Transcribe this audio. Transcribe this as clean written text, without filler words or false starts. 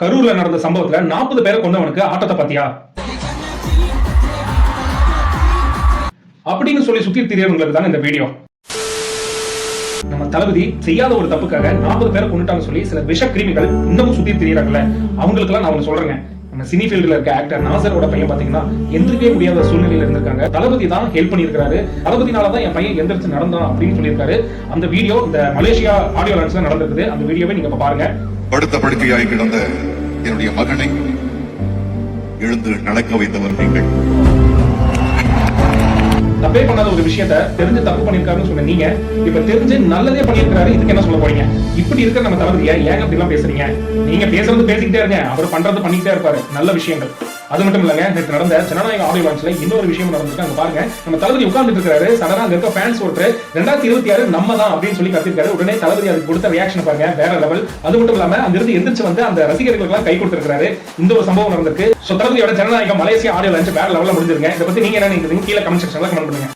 கரூர்ல நடந்த சம்பவத்துல 40 பேரை கொண்டவனுக்கு ஆட்டத்தை பாத்தியா அப்படின்னு சொல்லி சுத்தி திரியவங்களுக்கு தான் இந்த வீடியோ. நம்ம தளபதி செய்யாத ஒரு தப்புக்காக 40 பேரை கொண்டுட்டாங்க சொல்லி சில விஷ கிருமிகள் இன்னமும் சுத்தி திரியறாங்கல்ல, அவங்களுக்கு எல்லாம் நான் சொல்றேங்க. நம்ம சினி ஃபீல்ட்ல இருக்க ஆக்டர் நாசரோட பையன் பாத்தீங்கன்னா எந்திரிக்கவே முடியாத சூழ்நிலையில இருந்திருக்காங்க. தளபதி தான் ஹெல்ப் பண்ணியிருக்காரு. தளபதினாலதான் என் பையன் எந்திரிச்சு நடந்தான் அப்படின்னு சொல்லியிருக்காரு. அந்த வீடியோ இந்த மலேசியா ஆடியோ லான்ச்ல நடந்திருக்குது. அந்த வீடியோவை நீங்க பாருங்க. படுத்த படுக்கையாய் கிடந்த என்னுடைய மகனை எழுந்து நடக்க வைத்தவர் நீங்கள். தப்பே பண்ணாத ஒரு விஷயத்த தெரிஞ்சு தப்பு பண்ணிருக்காருன்னு சொன்ன நீங்க இப்ப தெரிஞ்சு நல்லதே பண்ணிருக்காரு, இதுக்கு என்ன சொல்ல போறீங்க? இப்படி இருக்க நம்ம தளபதியை ஏங்க அப்படி எல்லாம் பேசுறீங்க? நீங்க பேசுறது பேசிக்கிட்டே இருங்க, அவர் பண்றது பண்ணிக்கிட்டே இருப்பாரு நல்ல விஷயங்கள். அது மட்டும் இல்லங்க, நேற்று நடந்த ஜனநாயக ஆடியோ லான்ச்ல இன்னொரு விஷயம் நடந்திருக்கு. அங்க பாருங்க, நம்ம தளபதி உட்கார்ந்துட்டு இருக்காரு. சடனா அங்க இருக்க ஃபேன்ஸ் ஒருத்தர் 2026 நம்ம தான் அப்படின்னு சொல்லி கத்திருக்காரு. உடனே தளபதி அதுக்கு கொடுத்த ரியாக்ஷன் பாருங்க, வேற லெவல். அது மட்டும் இல்லாம அங்க இருந்து எந்திரிச்சு வந்து அந்த ரசிகர்களுக்கு எல்லாம் கை கொடுத்திருக்காரு. இந்த ஒரு சம்பவம் நடந்திருக்கு. சோ தளபதியோட ஜனநாயக மலேசியா ஆடியோ லான்ச் வேற லெவல்ல முடிஞ்சிருங்க. இதை பத்தி நீங்க என்ன நினைக்கிறீங்க? கீழே கமெண்ட் செக்ஷன்ல கமெண்ட் பண்ணுங்க.